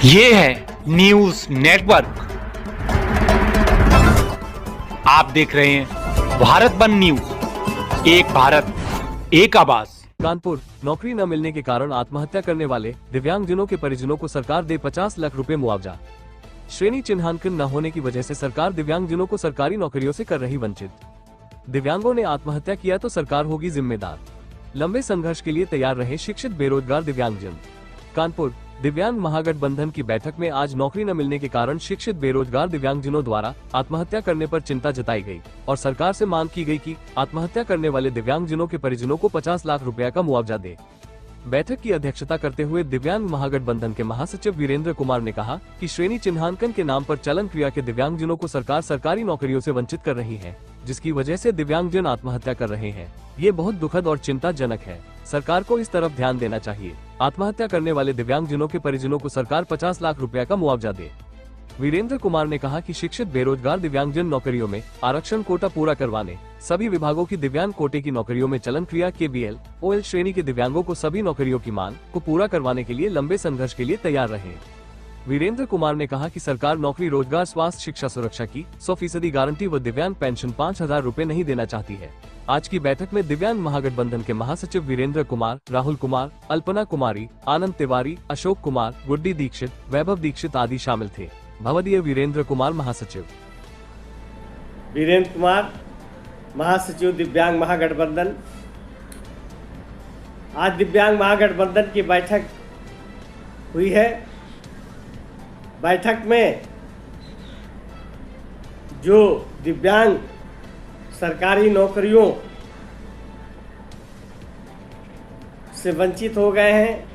ये है news network. आप देख रहे हैं भारत बंद न्यूज, एक भारत एक आवाज। कानपुर नौकरी न मिलने के कारण आत्महत्या करने वाले दिव्यांगजनों के परिजनों को सरकार दे 50 लाख रुपए मुआवजा। श्रेणी चिन्हांकन न होने की वजह से सरकार दिव्यांगजनों को सरकारी नौकरियों से कर रही वंचित। दिव्यांगों ने आत्महत्या किया तो सरकार होगी जिम्मेदार। लंबे संघर्ष के लिए तैयार रहे शिक्षित बेरोजगार दिव्यांगजन। कानपुर दिव्यांग महागठबंधन की बैठक में आज नौकरी न मिलने के कारण शिक्षित बेरोजगार दिव्यांगजनों द्वारा आत्महत्या करने पर चिंता जताई गई और सरकार से मांग की गई कि आत्महत्या करने वाले दिव्यांगजनों के परिजनों को 50 लाख रुपया का मुआवजा दे। बैठक की अध्यक्षता करते हुए दिव्यांग महागठबंधन के महासचिव वीरेंद्र कुमार ने कहा कि श्रेणी चिन्हांकन के नाम पर चलन क्रिया के दिव्यांगजनों को सरकार सरकारी नौकरियों से वंचित कर रही है, जिसकी वजह से दिव्यांगजन आत्महत्या कर रहे हैं। ये बहुत दुखद और चिंताजनक है। सरकार को इस तरफ ध्यान देना चाहिए। आत्महत्या करने वाले दिव्यांगजनों के परिजनों को सरकार 50 लाख रुपया का मुआवजा दे। वीरेंद्र कुमार ने कहा कि शिक्षित बेरोजगार दिव्यांगजन नौकरियों में आरक्षण कोटा पूरा करवाने, सभी विभागों की दिव्यांग कोटे की नौकरियों में चलन क्रिया KBL, OL श्रेणी के दिव्यांगों को सभी नौकरियों की मांग को पूरा करवाने के लिए लंबे संघर्ष के लिए तैयार रहे। वीरेंद्र कुमार ने कहा कि सरकार नौकरी, रोजगार, स्वास्थ्य, शिक्षा, सुरक्षा की 100% गारंटी व दिव्यांग पेंशन 5,000 रुपए नहीं देना चाहती है। आज की बैठक में दिव्यांग महागठबंधन के महासचिव वीरेंद्र कुमार, राहुल कुमार, अल्पना कुमारी, आनंद तिवारी, अशोक कुमार, गुड्डी दीक्षित, वैभव दीक्षित आदि शामिल थे। भवदीय वीरेंद्र कुमार महासचिव। वीरेंद्र कुमार महासचिव दिव्यांग महागठबंधन। आज दिव्यांग महागठबंधन की बैठक हुई है। बैठक में जो दिव्यांग सरकारी नौकरियों से वंचित हो गए हैं,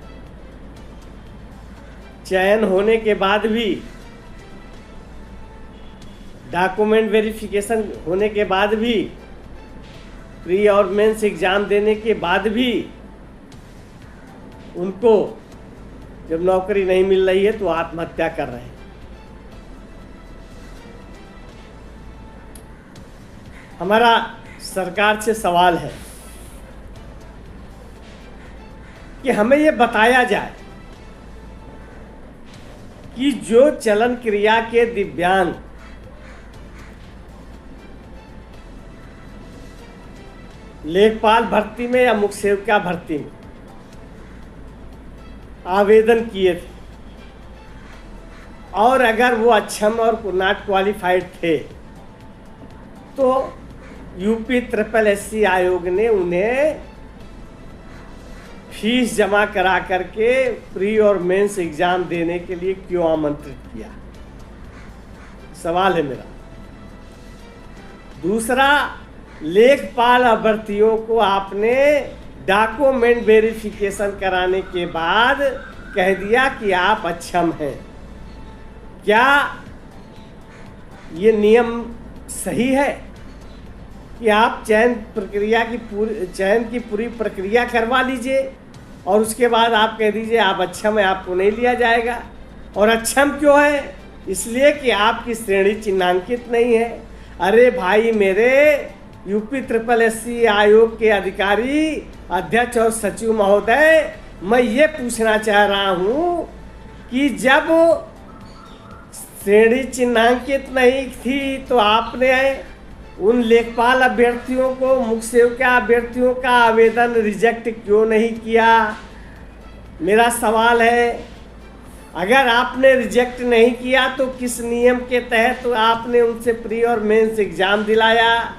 चयन होने के बाद भी, डॉक्यूमेंट वेरिफिकेशन होने के बाद भी, प्री और मेंस एग्जाम देने के बाद भी उनको जब नौकरी नहीं मिल रही है तो आत्महत्या कर रहे हैं। हमारा सरकार से सवाल है कि हमें ये बताया जाए कि जो चलन क्रिया के दिव्यांग लेखपाल भर्ती में या मुख्य सेविका भर्ती में आवेदन किए थे और अगर वो अक्षम और नॉट क्वालिफाइड थे तो यूपी SSSC आयोग ने उन्हें फीस जमा करा करके प्री और मेंस एग्जाम देने के लिए क्यों आमंत्रित किया? सवाल है मेरा। दूसरा, लेखपाल अभ्यर्थियों को आपने डॉक्यूमेंट वेरिफिकेशन कराने के बाद कह दिया कि आप अक्षम हैं। क्या ये नियम सही है कि आप चयन की पूरी प्रक्रिया करवा लीजिए और उसके बाद आप कह दीजिए आप अक्षम है, आपको नहीं लिया जाएगा? और अक्षम क्यों है? इसलिए कि आपकी श्रेणी चिन्हांकित नहीं है। अरे भाई मेरे, यूपी SSSC आयोग के अधिकारी, अध्यक्ष और सचिव महोदय, मैं ये पूछना चाह रहा हूँ कि जब श्रेणी चिन्हांकित नहीं थी तो आपने उन लेखपाल अभ्यर्थियों को, मुख्य सेविका अभ्यर्थियों का आवेदन रिजेक्ट क्यों नहीं किया? मेरा सवाल है, अगर आपने रिजेक्ट नहीं किया तो किस नियम के तहत तो आपने उनसे प्री और मेंस एग्जाम दिलाया?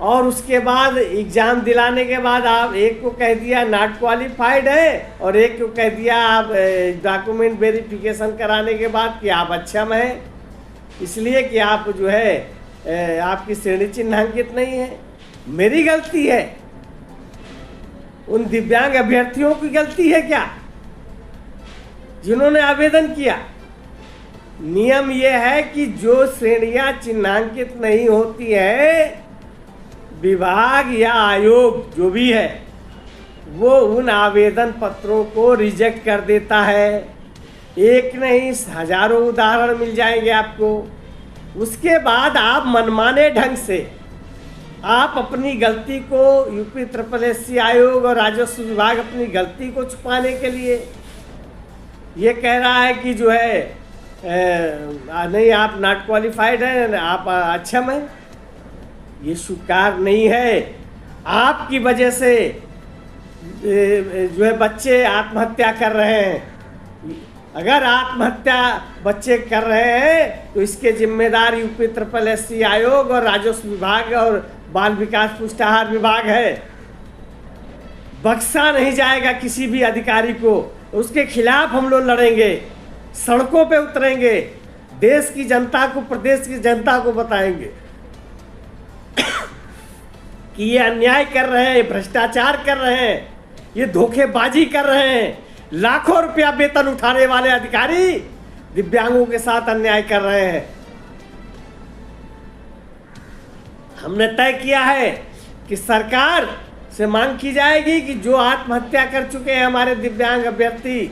और उसके बाद एग्जाम दिलाने के बाद आप एक को कह दिया नॉट क्वालिफाइड है और एक को कह दिया आप डॉक्यूमेंट वेरिफिकेशन कराने के बाद कि आप अक्षम हैं, इसलिए कि आप जो है आपकी श्रेणी चिन्हांकित नहीं है। मेरी गलती है? उन दिव्यांग अभ्यर्थियों की गलती है क्या जिन्होंने आवेदन किया? नियम यह है कि जो श्रेणियां चिन्हांकित नहीं होती है, विभाग या आयोग जो भी है वो उन आवेदन पत्रों को रिजेक्ट कर देता है। एक नहीं, हजारों उदाहरण मिल जाएंगे आपको। उसके बाद आप मनमाने ढंग से आप अपनी गलती को, यूपी SSSC आयोग और राजस्व विभाग अपनी गलती को छुपाने के लिए ये कह रहा है कि जो है नहीं आप नॉट क्वालिफाइड हैं, आप अक्षम हैं, ये स्वीकार नहीं है। आपकी वजह से जो है बच्चे आत्महत्या कर रहे हैं। अगर आत्महत्या बच्चे कर रहे हैं तो इसके जिम्मेदार यूपी SSC आयोग और राजस्व विभाग और बाल विकास पुष्टाहार विभाग है। बख्शा नहीं जाएगा किसी भी अधिकारी को, उसके खिलाफ हम लोग लड़ेंगे, सड़कों पे उतरेंगे, देश की जनता को, प्रदेश की जनता को बताएंगे कि ये अन्याय कर रहे हैं, भ्रष्टाचार कर रहे हैं, ये धोखेबाजी कर रहे हैं। लाखों रुपया वेतन उठाने वाले अधिकारी दिव्यांगों के साथ अन्याय कर रहे हैं। हमने तय किया है कि सरकार से मांग की जाएगी कि जो आत्महत्या कर चुके हैं हमारे दिव्यांग अभ्यर्थी,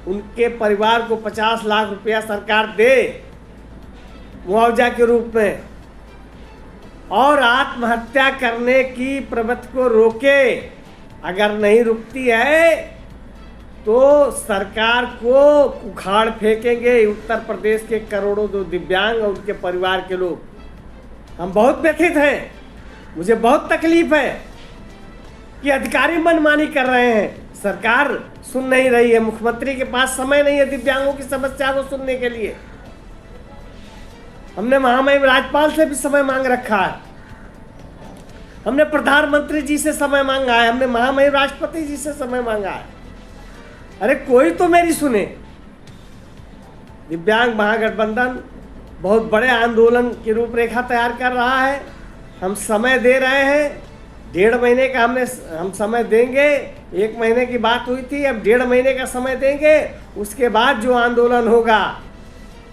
उनके परिवार को 50 लाख रुपया सरकार दे मुआवजा के रूप में, और आत्महत्या करने की प्रवृत्ति को रोके। अगर नहीं रुकती है तो सरकार को उखाड़ फेंकेंगे उत्तर प्रदेश के करोड़ों जो दिव्यांग और उनके परिवार के लोग। हम बहुत व्यथित हैं, मुझे बहुत तकलीफ है कि अधिकारी मनमानी कर रहे हैं, सरकार सुन नहीं रही है। मुख्यमंत्री के पास समय नहीं है दिव्यांगों की समस्या को सुनने के लिए। हमने महामहिम राज्यपाल से भी समय मांग रखा है, हमने प्रधानमंत्री जी से समय मांगा है, हमने महामहिम राष्ट्रपति जी से समय मांगा है। अरे कोई तो मेरी सुने। दिव्यांग महागठबंधन बहुत बड़े आंदोलन की रूपरेखा तैयार कर रहा है। हम समय दे रहे हैं, 1.5 महीने का हम समय देंगे। 1 महीने की बात हुई थी, अब 1.5 महीने का समय देंगे। उसके बाद जो आंदोलन होगा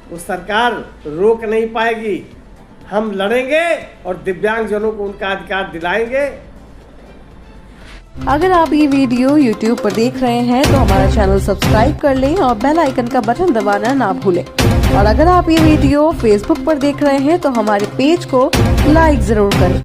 वो सरकार रोक नहीं पाएगी। हम लड़ेंगे और दिव्यांगजनों को उनका अधिकार दिलाएंगे। अगर आप ये वीडियो YouTube पर देख रहे हैं तो हमारा चैनल सब्सक्राइब कर लें और बेल आइकन का बटन दबाना ना भूलें। और अगर आप ये वीडियो Facebook पर देख रहे हैं तो हमारे पेज को लाइक जरूर करें।